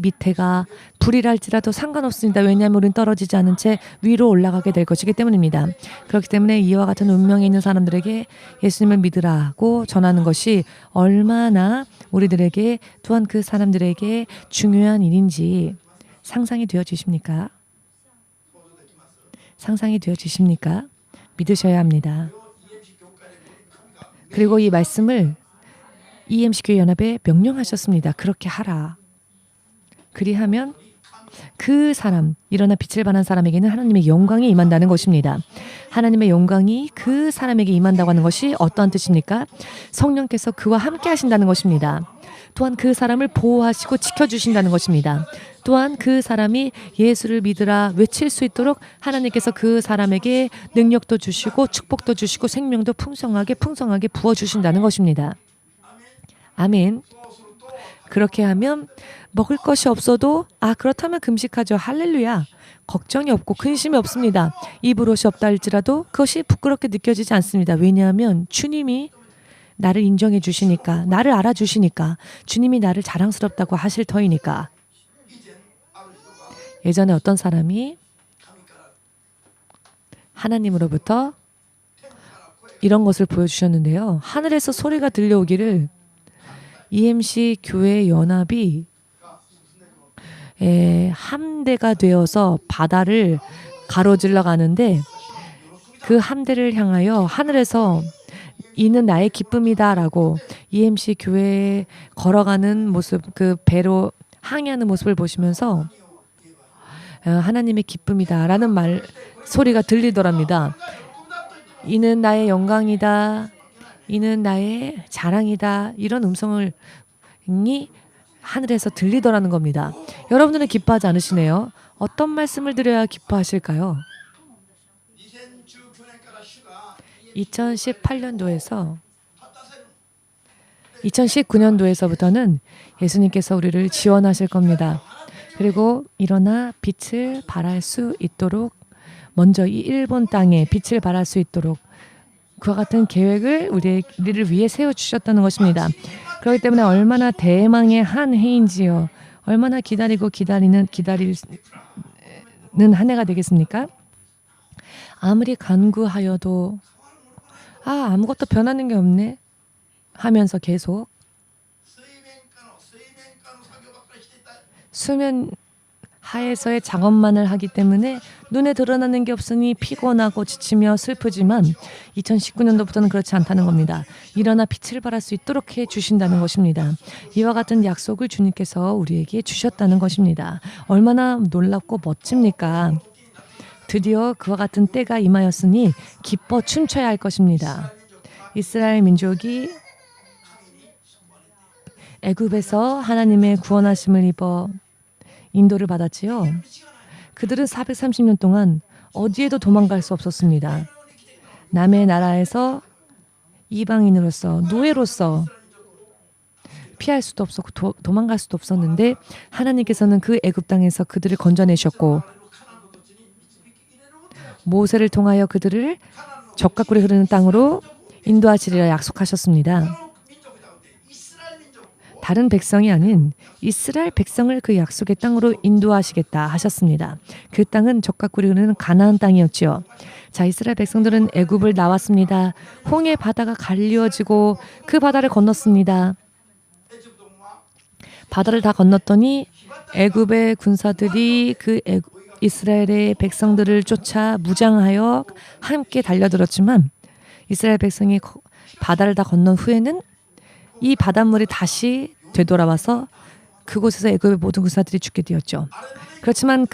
밑에가 불이랄지라도 상관없습니다. 왜냐하면 우리는 떨어지지 않은 채 위로 올라가게 될 것이기 때문입니다. 그렇기 때문에 이와 같은 운명에 있는 사람들에게 예수님을 믿으라고 전하는 것이 얼마나 우리들에게 또한 그 사람들에게 중요한 일인지 상상이 되어지십니까? 상상이 되어지십니까? 믿으셔야 합니다. 그리고 이 말씀을 EMC교회 연합에 명령하셨습니다. 그렇게 하라. 그리하면 그 사람, 일어나 빛을 발한 사람에게는 하나님의 영광이 임한다는 것입니다. 하나님의 영광이 그 사람에게 임한다고 하는 것이 어떠한 뜻입니까? 성령께서 그와 함께 하신다는 것입니다. 또한 그 사람을 보호하시고 지켜주신다는 것입니다. 또한 그 사람이 예수를 믿으라 외칠 수 있도록 하나님께서 그 사람에게 능력도 주시고 축복도 주시고 생명도 풍성하게 부어주신다는 것입니다. 아멘. 그렇게 하면 먹을 것이 없어도 그렇다면 금식하죠. 할렐루야. 걱정이 없고 근심이 없습니다. 입을 옷이 없다 할지라도 그것이 부끄럽게 느껴지지 않습니다. 왜냐하면 주님이 나를 인정해 주시니까, 나를 알아주시니까, 주님이 나를 자랑스럽다고 하실 터이니까. 예전에 어떤 사람이 하나님으로부터 이런 것을 보여주셨는데요. 하늘에서 소리가 들려오기를 EMC 교회 연합이 함대가 되어서 바다를 가로질러 가는데 그 함대를 향하여 하늘에서 이는 나의 기쁨이다라고 EMC 교회에 걸어가는 모습, 그 배로 항해하는 모습을 보시면서 하나님의 기쁨이다라는 소리가 들리더랍니다. 이는 나의 영광이다. 이는 나의 자랑이다. 이런 음성이 하늘에서 들리더라는 겁니다. 여러분들은 기뻐하지 않으시네요. 어떤 말씀을 드려야 기뻐하실까요? 2019년도에서부터는 예수님께서 우리를 지원하실 겁니다. 그리고 일어나 빛을 발할 수 있도록 먼저 이 일본 땅에 빛을 발할 수 있도록 그와 같은 계획을 우리를 위해 세워주셨다는 것입니다. 그렇기 때문에 얼마나 대망의 한 해인지요. 얼마나 기다리는 한 해가 되겠습니까? 아무리 간구하여도 아무것도 변하는 게 없네 하면서 계속 수면 하에서의 작업만을 하기 때문에 눈에 드러나는 게 없으니 피곤하고 지치며 슬프지만 2019년도부터는 그렇지 않다는 겁니다. 일어나 빛을 발할 수 있도록 해주신다는 것입니다. 이와 같은 약속을 주님께서 우리에게 주셨다는 것입니다. 얼마나 놀랍고 멋집니까? 드디어 그와 같은 때가 임하였으니 기뻐 춤춰야 할 것입니다. 이스라엘 민족이 애굽에서 하나님의 구원하심을 입어 인도를 받았지요. 그들은 430년 동안 어디에도 도망갈 수 없었습니다. 남의 나라에서 이방인으로서 노예로서 피할 수도 없었고 도망갈 수도 없었는데 하나님께서는 그 애굽 땅에서 그들을 건져내셨고 모세를 통하여 그들을 적과 꿀이 흐르는 땅으로 인도하시리라 약속하셨습니다. 다른 백성이 아닌 이스라엘 백성을 그 약속의 땅으로 인도하시겠다 하셨습니다. 그 땅은 적과 꿀이 흐르는 가나안 땅이었지요. 자, 이스라엘 백성들은 애굽을 나왔습니다. 홍해 바다가 갈리어지고 그 바다를 건넜습니다. 바다를 다 건넜더니 애굽의 군사들이 그 이스라엘의 백성들을 쫓아 무장하여 함께 달려들었지만 이스라엘 백성이 바다를 다 건넌 후에는 이 바닷물이 다시 되돌아와서 그곳에서 애굽의 모든 군사들이 죽게 되었죠. 그렇지만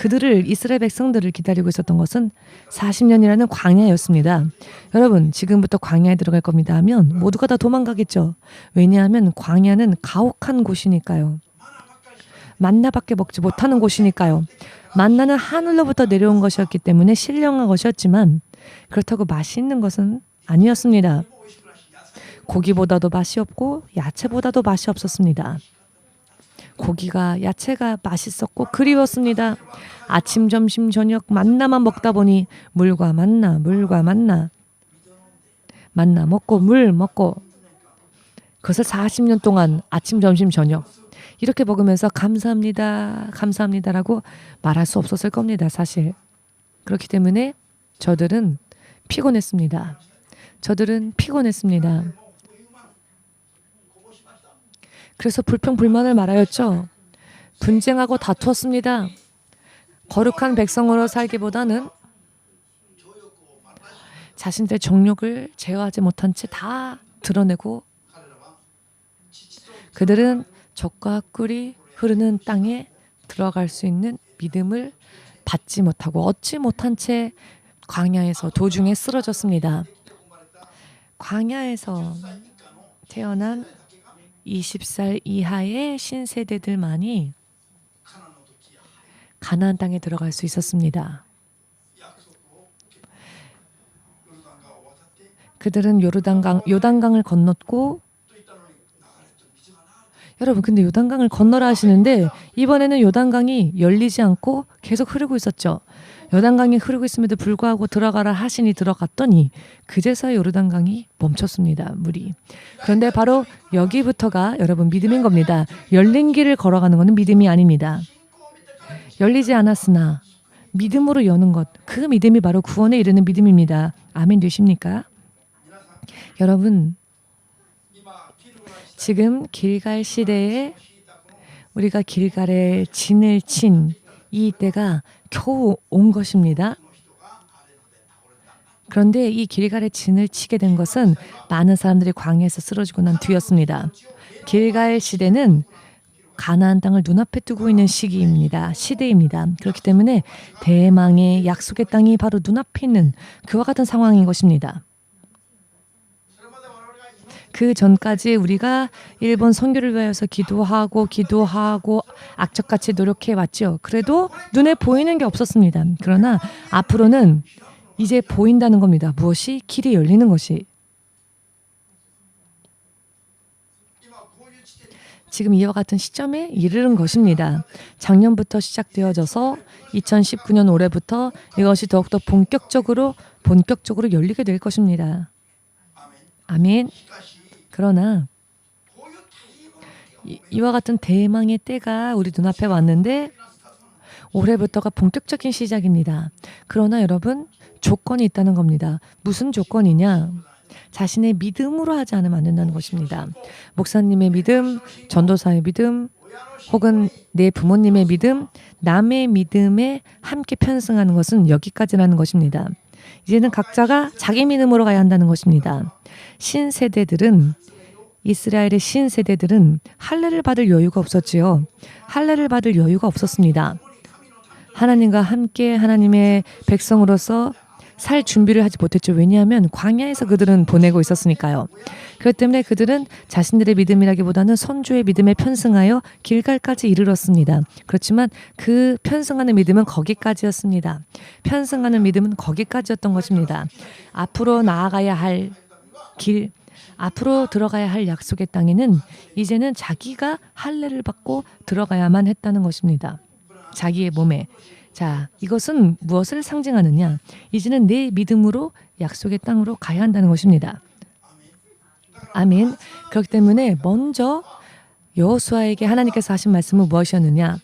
이스라엘 백성들을 기다리고 있었던 것은 40년이라는 광야였습니다. 여러분, 지금부터 광야에 들어갈 겁니다 하면 모두가 다 도망가겠죠. 왜냐하면 광야는 가혹한 곳이니까요. 만나밖에 먹지 못하는 곳이니까요. 만나는 하늘로부터 내려온 것이었기 때문에 신령한 것이었지만 그렇다고 맛있는 것은 아니었습니다. 고기보다도 맛이 없고 야채보다도 맛이 없었습니다. 고기가 야채가 맛있었고 그리웠습니다. 아침 점심 저녁 만나만 먹다 보니 물과 만나 만나 먹고 물 먹고 그것을 40년 동안 아침 점심 저녁 이렇게 먹으면서 감사합니다라고 말할 수 없었을 겁니다. 사실. 그렇기 때문에 저들은 피곤했습니다. 그래서 불평불만을 말하였죠. 분쟁하고 다투었습니다. 거룩한 백성으로 살기보다는 자신들의 정욕을 제어하지 못한 채 다 드러내고 그들은 젖과 꿀이 흐르는 땅에 들어갈 수 있는 믿음을 받지 못하고 얻지 못한 채 광야에서 도중에 쓰러졌습니다. 광야에서 태어난 20살 이하의 신세대들만이 가나안 땅에 들어갈 수 있었습니다. 그들은 요단강을 건넜고 여러분 근데 요단강을 건너라 하시는데 이번에는 요단강이 열리지 않고 계속 흐르고 있었죠. 요단강이 흐르고 있음에도 불구하고 들어가라 하시니 들어갔더니 그제서야 요르단강이 멈췄습니다. 물이. 그런데 바로 여기부터가 여러분 믿음인 겁니다. 열린 길을 걸어가는 것은 믿음이 아닙니다. 열리지 않았으나 믿음으로 여는 것, 그 믿음이 바로 구원에 이르는 믿음입니다. 아멘 되십니까? 여러분 지금 길갈 시대에 우리가 길갈에 진을 친 이 때가 겨우 온 것입니다. 그런데 이 길갈에 진을 치게 된 것은 많은 사람들이 광야에서 쓰러지고 난 뒤였습니다. 길갈 시대는 가나안 땅을 눈앞에 두고 있는 시대입니다. 그렇기 때문에 대망의 약속의 땅이 바로 눈앞에 있는 그와 같은 상황인 것입니다. 그 전까지 우리가 일본 선교를 위하여서 기도하고 악착같이 노력해 왔죠. 그래도 눈에 보이는 게 없었습니다. 그러나 앞으로는 이제 보인다는 겁니다. 무엇이? 길이 열리는 것이. 지금 이와 같은 시점에 이르는 것입니다. 작년부터 시작되어져서 2019년 올해부터 이것이 더욱더 본격적으로 열리게 될 것입니다. 아멘. 그러나 이와 같은 대망의 때가 우리 눈앞에 왔는데 올해부터가 본격적인 시작입니다. 그러나 여러분 조건이 있다는 겁니다. 무슨 조건이냐? 자신의 믿음으로 하지 않으면 안 된다는 것입니다. 목사님의 믿음, 전도사의 믿음, 혹은 내 부모님의 믿음, 남의 믿음에 함께 편승하는 것은 여기까지라는 것입니다. 이제는 각자가 자기 믿음으로 가야 한다는 것입니다. 이스라엘의 신세대들은 할례를 받을 여유가 없었지요. 할례를 받을 여유가 없었습니다. 하나님과 함께 하나님의 백성으로서 살 준비를 하지 못했죠. 왜냐하면 광야에서 그들은 보내고 있었으니까요. 그렇기 때문에 그들은 자신들의 믿음이라기보다는 선조의 믿음에 편승하여 길갈까지 이르렀습니다. 그렇지만 그 편승하는 믿음은 거기까지였습니다. 편승하는 믿음은 거기까지였던 것입니다. 앞으로 나아가야 할 길, 앞으로 들어가야 할 약속의 땅에는 이제는 자기가 할례를 받고 들어가야만 했다는 것입니다. 자기의 몸에. 자, 이것은 무엇을 상징하느냐? 이제는 내 믿음으로 약속의 땅으로 가야 한다는 것입니다. 아멘. 그렇기 때문에 먼저 여호수아에게 하나님께서 하신 말씀은 무엇이었느냐?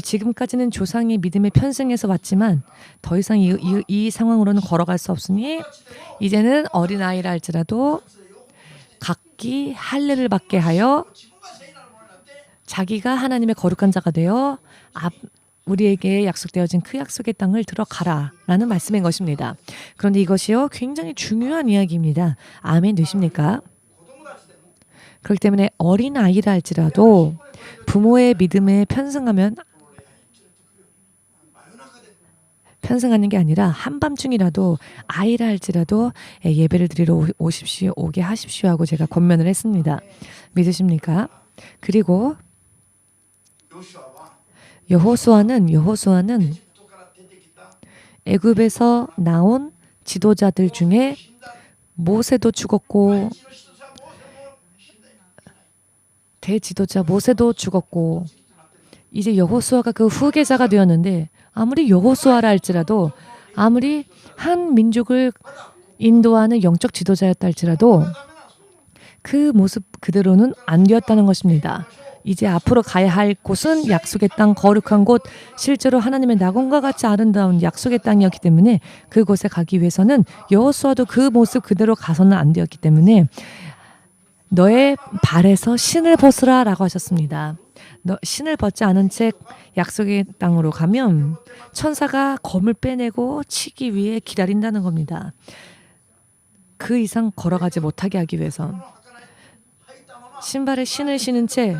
지금까지는 조상의 믿음에 편승해서 왔지만 더 이상 이 상황으로는 걸어갈 수 없으니 이제는 어린아이라 할지라도 각기 할례를 받게 하여 자기가 하나님의 거룩한 자가 되어 우리에게 약속되어진 그 약속의 땅을 들어가라 라는 말씀인 것입니다. 그런데 이것이요 굉장히 중요한 이야기입니다. 아멘 되십니까? 그렇기 때문에 어린아이라 할지라도 부모의 믿음에 편승하는 게 아니라 한밤중이라도 아이라 할지라도 예배를 드리러 오게 하십시오 하고 제가 권면을 했습니다. 믿으십니까? 그리고 여호수아는 애굽에서 나온 지도자들 중에 모세도 죽었고 대지도자 모세도 죽었고 이제 여호수아가 그 후계자가 되었는데 아무리 여호수아라 할지라도 아무리 한 민족을 인도하는 영적 지도자였다 할지라도 그 모습 그대로는 안 되었다는 것입니다. 이제 앞으로 가야 할 곳은 약속의 땅, 거룩한 곳, 실제로 하나님의 낙원과 같이 아름다운 약속의 땅이었기 때문에 그곳에 가기 위해서는 여호수아도 그 모습 그대로 가서는 안 되었기 때문에 너의 발에서 신을 벗으라 라고 하셨습니다. 너 신을 벗지 않은 채 약속의 땅으로 가면 천사가 검을 빼내고 치기 위해 기다린다는 겁니다. 그 이상 걸어가지 못하게 하기 위해서 신발에 신을 신은 채,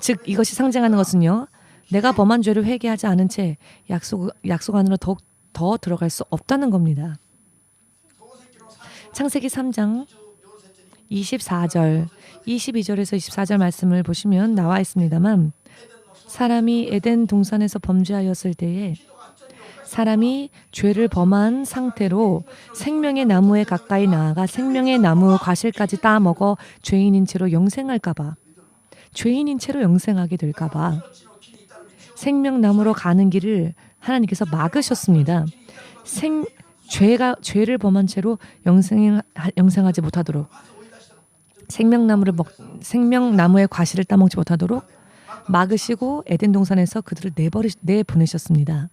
즉 이것이 상징하는 것은요, 내가 범한 죄를 회개하지 않은 채 약속 안으로 더 들어갈 수 없다는 겁니다. 창세기 3장 24절, 22절에서 24절 말씀을 보시면 나와 있습니다만, 사람이 에덴 동산에서 범죄하였을 때에 사람이 죄를 범한 상태로 생명의 나무에 가까이 나아가 생명의 나무 과실까지 따먹어 죄인인 채로 영생할까봐, 죄인인 채로 영생하게 될까봐 생명나무로 가는 길을 하나님께서 막으셨습니다. 죄를 범한 채로 영생하지 못하도록, 생명나무의 과실을 따먹지 못하도록 막으시고 에덴 동산에서 그들을 내보내셨습니다.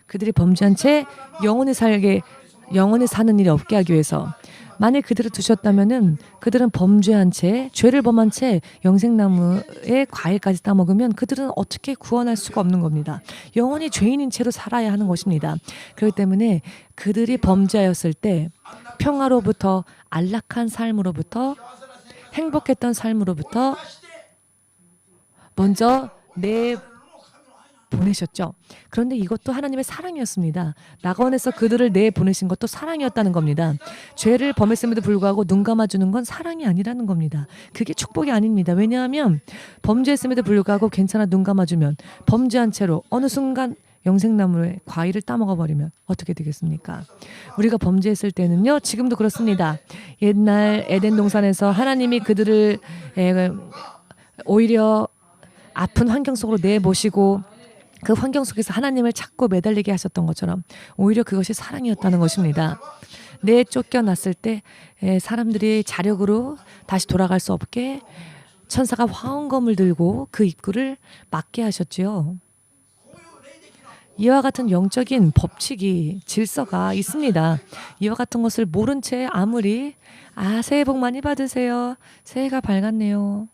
그들이 범죄한 채 영원히 사는 일이 없게 하기 위해서, 만일 그들을 두셨다면은 그들은 범죄한 채, 죄를 범한 채 영생나무의 과일까지 따먹으면 그들은 어떻게 구원할 수가 없는 겁니다. 영원히 죄인인 채로 살아야 하는 것입니다. 그렇기 때문에 그들이 범죄하였을 때 평화로부터, 안락한 삶으로부터, 행복했던 삶으로부터 먼저 보내셨죠. 그런데 이것도 하나님의 사랑이었습니다. 낙원에서 그들을 내보내신 것도 사랑이었다는 겁니다. 죄를 범했음에도 불구하고 눈 감아주는 건 사랑이 아니라는 겁니다. 그게 축복이 아닙니다. 왜냐하면 범죄했음에도 불구하고 괜찮아 눈 감아주면, 범죄한 채로 어느 순간 영생나무의 과일을 따먹어 버리면 어떻게 되겠습니까? 우리가 범죄했을 때는요, 지금도 그렇습니다. 옛날 에덴 동산에서 하나님이 그들을 오히려 아픈 환경 속으로 내모시고 그 환경 속에서 하나님을 찾고 매달리게 하셨던 것처럼 오히려 그것이 사랑이었다는 것입니다. 쫓겨났을 때 사람들이 자력으로 다시 돌아갈 수 없게 천사가 화엄검을 들고 그 입구를 막게 하셨지요. 이와 같은 영적인 법칙이, 질서가 있습니다. 이와 같은 것을 모른 채 아무리 새해 복 많이 받으세요, 새해가 밝았네요,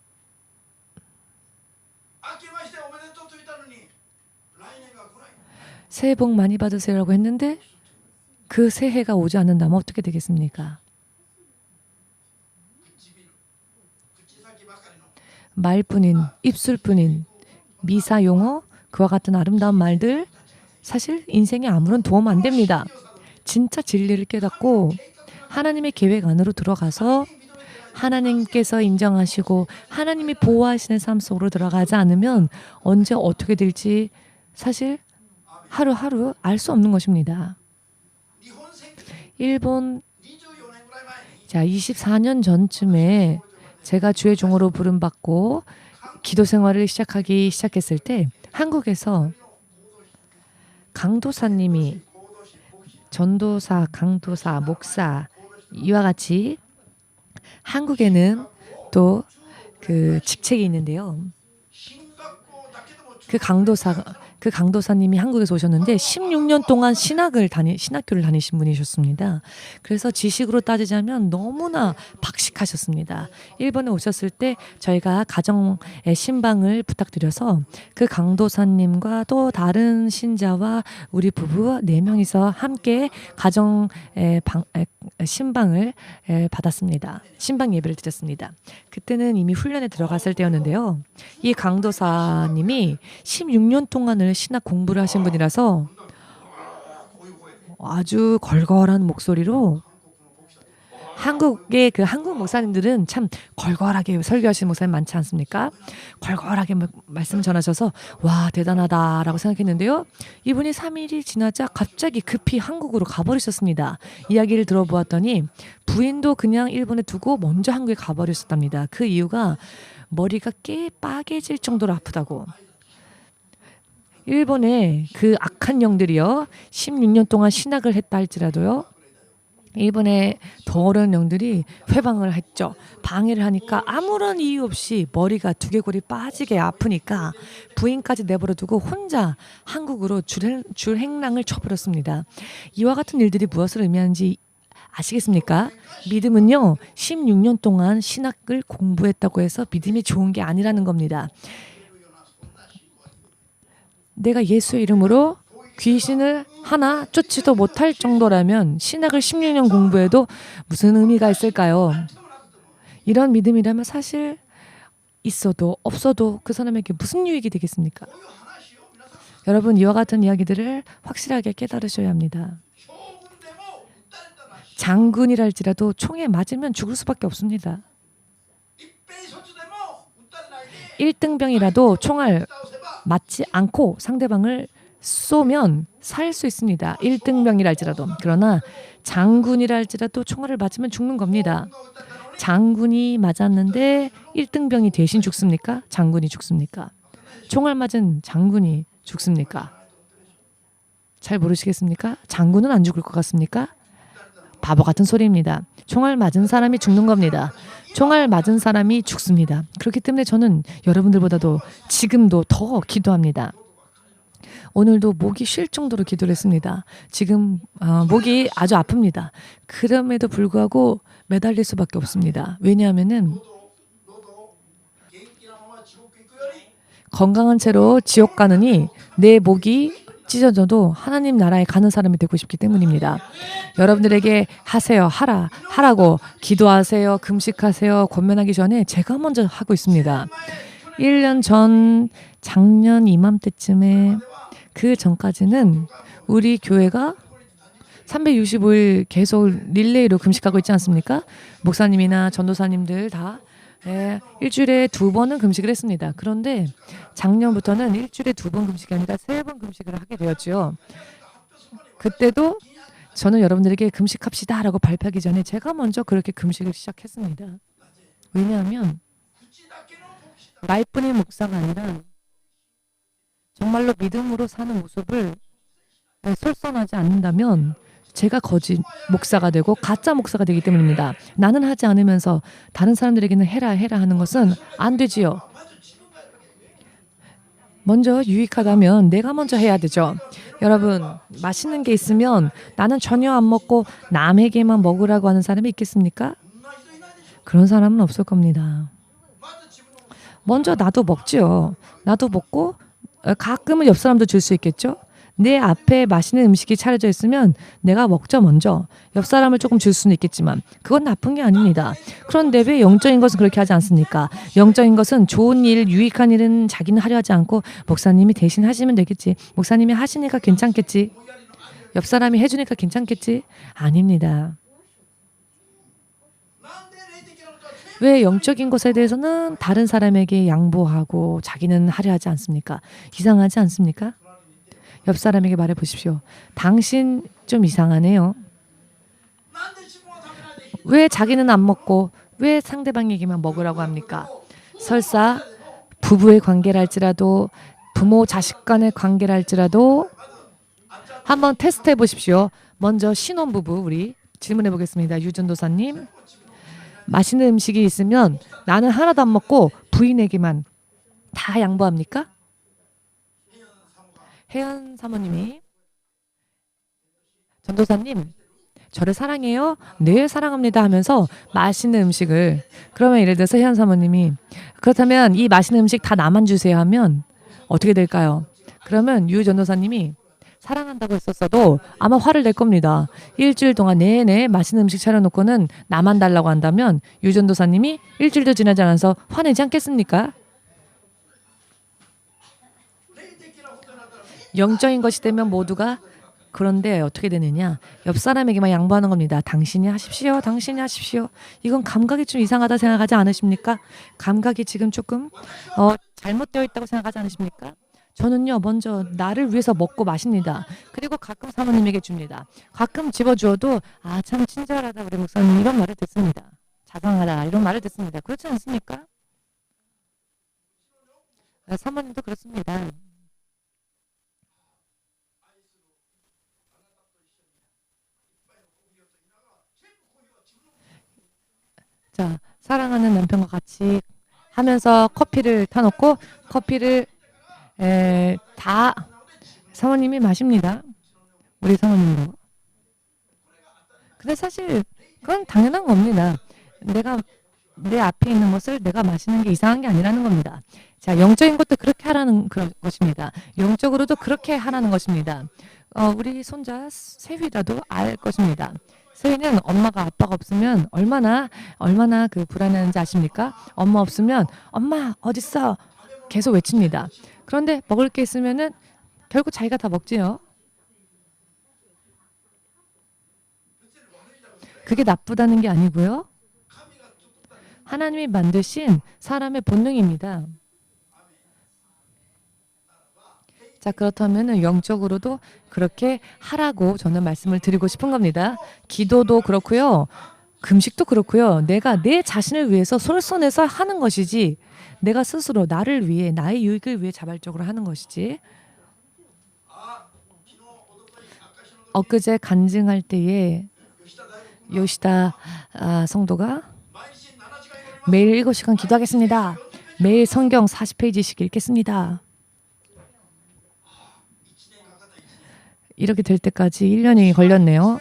새해 복 많이 받으세요라고 했는데 그 새해가 오지 않는다면 어떻게 되겠습니까? 말뿐인, 입술뿐인 미사 용어, 그와 같은 아름다운 말들, 사실 인생에 아무런 도움 안 됩니다. 진짜 진리를 깨닫고 하나님의 계획 안으로 들어가서 하나님께서 인정하시고 하나님이 보호하시는 삶 속으로 들어가지 않으면 언제 어떻게 될지 사실 하루하루 알 수 없는 것입니다. 일본 24년 전쯤에 제가 주의 종으로 부름받고 기도 생활을 시작했을 때 한국에서 강도사님이, 전도사, 강도사, 목사, 이와 같이 한국에는 또 그 직책이 있는데요. 그 강도사님이 한국에서 오셨는데 16년 동안 신학교를 다니신 분이셨습니다. 그래서 지식으로 따지자면 너무나 박식하셨습니다. 일본에 오셨을 때 저희가 가정의 신방을 부탁드려서 그 강도사님과 또 다른 신자와 우리 부부 4명이서 함께 가정의 신방을 받았습니다. 신방 예배를 드렸습니다. 그때는 이미 훈련에 들어갔을 때였는데요. 이 강도사님이 16년 동안을 신학 공부를 하신 분이라서 아주 걸걸한 목소리로 한국의 그 한국 목사님들은 참 걸걸하게 설교하시는 목사님 많지 않습니까? 걸걸하게 말씀 전하셔서 와 대단하다라고 생각했는데요. 이분이 3일이 지나자 갑자기 급히 한국으로 가버리셨습니다. 이야기를 들어보았더니 부인도 그냥 일본에 두고 먼저 한국에 가버리셨답니다. 그 이유가 머리가 빠개질 정도로 아프다고. 일본의 그 악한 영들이요. 16년 동안 신학을 했다 할지라도요. 일본의 더러운 영들이 회방을 했죠. 방해를 하니까 아무런 이유 없이 머리가 두개골이 빠지게 아프니까 부인까지 내버려두고 혼자 한국으로 줄행랑을 쳐버렸습니다. 이와 같은 일들이 무엇을 의미하는지 아시겠습니까? 믿음은요. 16년 동안 신학을 공부했다고 해서 믿음이 좋은 게 아니라는 겁니다. 내가 예수의 이름으로 귀신을 하나 쫓지도 못할 정도라면 신학을 16년 공부해도 무슨 의미가 있을까요? 이런 믿음이라면 사실 있어도 없어도 그 사람에게 무슨 유익이 되겠습니까? 여러분 이와 같은 이야기들을 확실하게 깨달으셔야 합니다. 장군이랄지라도 총에 맞으면 죽을 수밖에 없습니다. 1등병이라도 총알 맞지 않고 상대방을 쏘면 살 수 있습니다. 1등병이랄지라도. 그러나 장군이랄지라도 총알을 맞으면 죽는 겁니다. 장군이 맞았는데 1등병이 대신 죽습니까? 장군이 죽습니까? 총알 맞은 장군이 죽습니까? 잘 모르시겠습니까? 장군은 안 죽을 것 같습니까? 바보 같은 소리입니다. 총알 맞은 사람이 죽는 겁니다. 총알 맞은 사람이 죽습니다. 그렇기 때문에 저는 여러분들보다도 지금도 더 기도합니다. 오늘도 목이 쉴 정도로 기도를 했습니다. 지금 목이 아주 아픕니다. 그럼에도 불구하고 매달릴 수밖에 없습니다. 왜냐하면은 건강한 채로 지옥 가느니 내 목이 찢어져도 하나님 나라에 가는 사람이 되고 싶기 때문입니다. 여러분들에게 하세요. 하라고 기도하세요. 금식하세요. 권면하기 전에 제가 먼저 하고 있습니다. 1년 전 작년 이맘때쯤에 그 전까지는 우리 교회가 365일 계속 릴레이로 금식하고 있지 않습니까? 목사님이나 전도사님들 다 일주일에 2번은 금식을 했습니다. 그런데 작년부터는 일주일에 2번 금식이 아니라 3번 금식을 하게 되었죠. 그때도 저는 여러분들에게 금식합시다 라고 발표하기 전에 제가 먼저 그렇게 금식을 시작했습니다. 왜냐하면 말뿐의 목사가 아니라 정말로 믿음으로 사는 모습을 솔선하지 않는다면 제가 거짓 목사가 되고 가짜 목사가 되기 때문입니다. 나는 하지 않으면서 다른 사람들에게는 해라 하는 것은 안 되지요. 먼저 유익하다면 내가 먼저 해야 되죠. 여러분 맛있는 게 있으면 나는 전혀 안 먹고 남에게만 먹으라고 하는 사람이 있겠습니까? 그런 사람은 없을 겁니다. 먼저 나도 먹지요. 나도 먹고 가끔은 옆 사람도 줄 수 있겠죠. 내 앞에 맛있는 음식이 차려져 있으면 내가 먹죠 먼저. 옆 사람을 조금 줄 수는 있겠지만 그건 나쁜 게 아닙니다. 그런데 왜 영적인 것은 그렇게 하지 않습니까? 영적인 것은 좋은 일, 유익한 일은 자기는 하려 하지 않고 목사님이 대신 하시면 되겠지. 목사님이 하시니까 괜찮겠지. 옆 사람이 해주니까 괜찮겠지. 아닙니다. 왜 영적인 것에 대해서는 다른 사람에게 양보하고 자기는 하려 하지 않습니까? 이상하지 않습니까? 옆 사람에게 말해 보십시오. 당신 좀 이상하네요. 왜 자기는 안 먹고 왜 상대방에게만 먹으라고 합니까? 설사 부부의 관계랄지라도 부모 자식 간의 관계랄지라도 한번 테스트해 보십시오. 먼저 신혼부부 우리 질문해 보겠습니다. 유전도사님. 맛있는 음식이 있으면 나는 하나도 안 먹고 부인에게만 다 양보합니까? 혜연 사모님이 전도사님 저를 사랑해요? 네 사랑합니다 하면서 맛있는 음식을 그러면 예를 들어서 혜연 사모님이 그렇다면 이 맛있는 음식 다 나만 주세요 하면 어떻게 될까요? 그러면 유 전도사님이 사랑한다고 했었어도 아마 화를 낼 겁니다. 일주일 동안 내내 맛있는 음식 차려놓고는 나만 달라고 한다면 유 전도사님이 일주일도 지나지 않아서 화내지 않겠습니까? 영적인 것이 되면 모두가 그런데 어떻게 되느냐? 옆 사람에게만 양보하는 겁니다. 당신이 하십시오. 당신이 하십시오. 이건 감각이 좀 이상하다 생각하지 않으십니까? 감각이 지금 조금 잘못되어 있다고 생각하지 않으십니까? 저는요, 먼저 나를 위해서 먹고 마십니다. 그리고 가끔 사모님에게 줍니다. 가끔 집어주어도 참 친절하다 우리 목사님 이런 말을 듣습니다. 자상하다 이런 말을 듣습니다. 그렇지 않습니까? 사모님도 그렇습니다. 자, 사랑하는 남편과 같이 하면서 커피를 타놓고 커피를 다 사모님이 마십니다. 우리 사모님도. 근데 사실 그건 당연한 겁니다. 내가 내 앞에 있는 것을 내가 마시는 게 이상한 게 아니라는 겁니다. 자, 영적인 것도 그렇게 하라는 그런 것입니다. 영적으로도 그렇게 하라는 것입니다. 우리 손자 세휘라도 알 것입니다. 세휘는 엄마가 아빠가 없으면 얼마나 그 불안해하는지 아십니까? 엄마 없으면 엄마 어딨어? 계속 외칩니다. 그런데 먹을 게 있으면은 결국 자기가 다 먹지요. 그게 나쁘다는 게 아니고요. 하나님이 만드신 사람의 본능입니다. 자, 그렇다면 영적으로도 그렇게 하라고 저는 말씀을 드리고 싶은 겁니다. 기도도 그렇고요. 금식도 그렇고요. 내가 내 자신을 위해서 솔선해서 하는 것이지 내가 스스로 나를 위해 나의 유익을 위해 자발적으로 하는 것이지. 엊그제 간증할 때에 요시다 성도가 매일 7시간 기도하겠습니다. 매일 성경 40페이지씩 읽겠습니다. 이렇게 될 때까지 1년이 걸렸네요.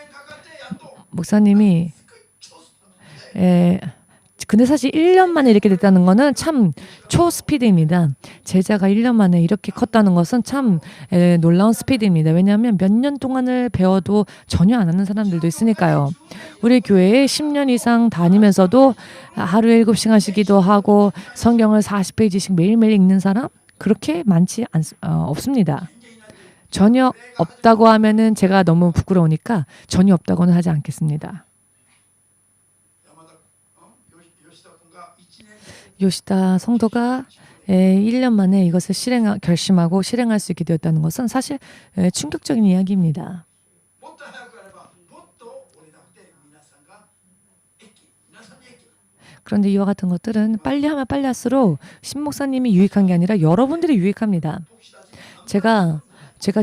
목사님이 근데 사실 1년 만에 이렇게 됐다는 거는 참 초스피드입니다. 제자가 1년 만에 이렇게 컸다는 것은 참 놀라운 스피드입니다. 왜냐하면 몇 년 동안을 배워도 전혀 안 하는 사람들도 있으니까요. 우리 교회에 10년 이상 다니면서도 하루에 7시간씩 기도하고 성경을 40페이지씩 매일매일 읽는 사람 그렇게 많지 없습니다. 전혀 없다고 하면은 제가 너무 부끄러우니까 전혀 없다고는 하지 않겠습니다. 요시다 성도가 1년 만에 이것을 결심하고 실행할 수 있게 되었다는 것은 사실 충격적인 이야기입니다. 그런데 이와 같은 것들은 빨리 하면 빨리 할수록 신목사님이 유익한 게 아니라 여러분들이 유익합니다. 제가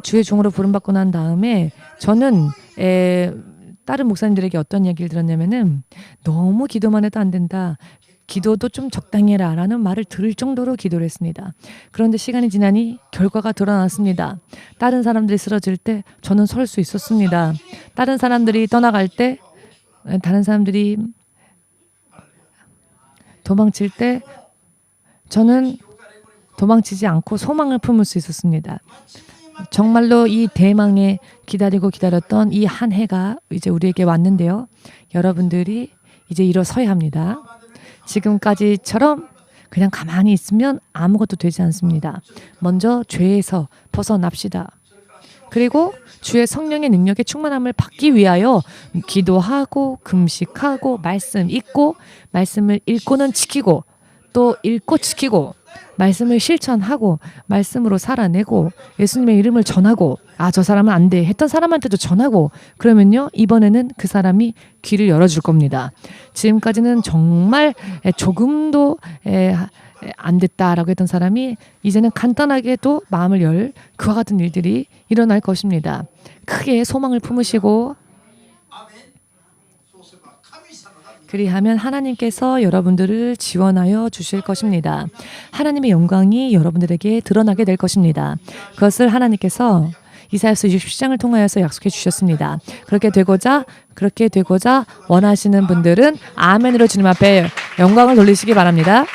주의 종으로 부름받고 난 다음에 저는 다른 목사님들에게 어떤 이야기를 들었냐면은 너무 기도만 해도 안 된다. 기도도 좀 적당히 해라 라는 말을 들을 정도로 기도를 했습니다. 그런데 시간이 지나니 결과가 드러났습니다. 다른 사람들이 쓰러질 때 저는 설 수 있었습니다. 다른 사람들이 떠나갈 때 다른 사람들이 도망칠 때 저는 도망치지 않고 소망을 품을 수 있었습니다. 정말로 이 대망에 기다렸던 이 한 해가 이제 우리에게 왔는데요. 여러분들이 이제 일어서야 합니다. 지금까지처럼 그냥 가만히 있으면 아무것도 되지 않습니다. 먼저 죄에서 벗어납시다. 그리고 주의 성령의 능력의 충만함을 받기 위하여 기도하고 금식하고 말씀 읽고 말씀을 읽고는 지키고 또 읽고 지키고 말씀을 실천하고 말씀으로 살아내고 예수님의 이름을 전하고 저 사람은 안 돼 했던 사람한테도 전하고 그러면요 이번에는 그 사람이 귀를 열어줄 겁니다. 지금까지는 정말 조금도 안 됐다라고 했던 사람이 이제는 간단하게도 마음을 열 그와 같은 일들이 일어날 것입니다. 크게 소망을 품으시고 그리하면 하나님께서 여러분들을 지원하여 주실 것입니다. 하나님의 영광이 여러분들에게 드러나게 될 것입니다. 그것을 하나님께서 이사야서 60장을 통하여서 약속해 주셨습니다. 그렇게 되고자 원하시는 분들은 아멘으로 주님 앞에 영광을 돌리시기 바랍니다.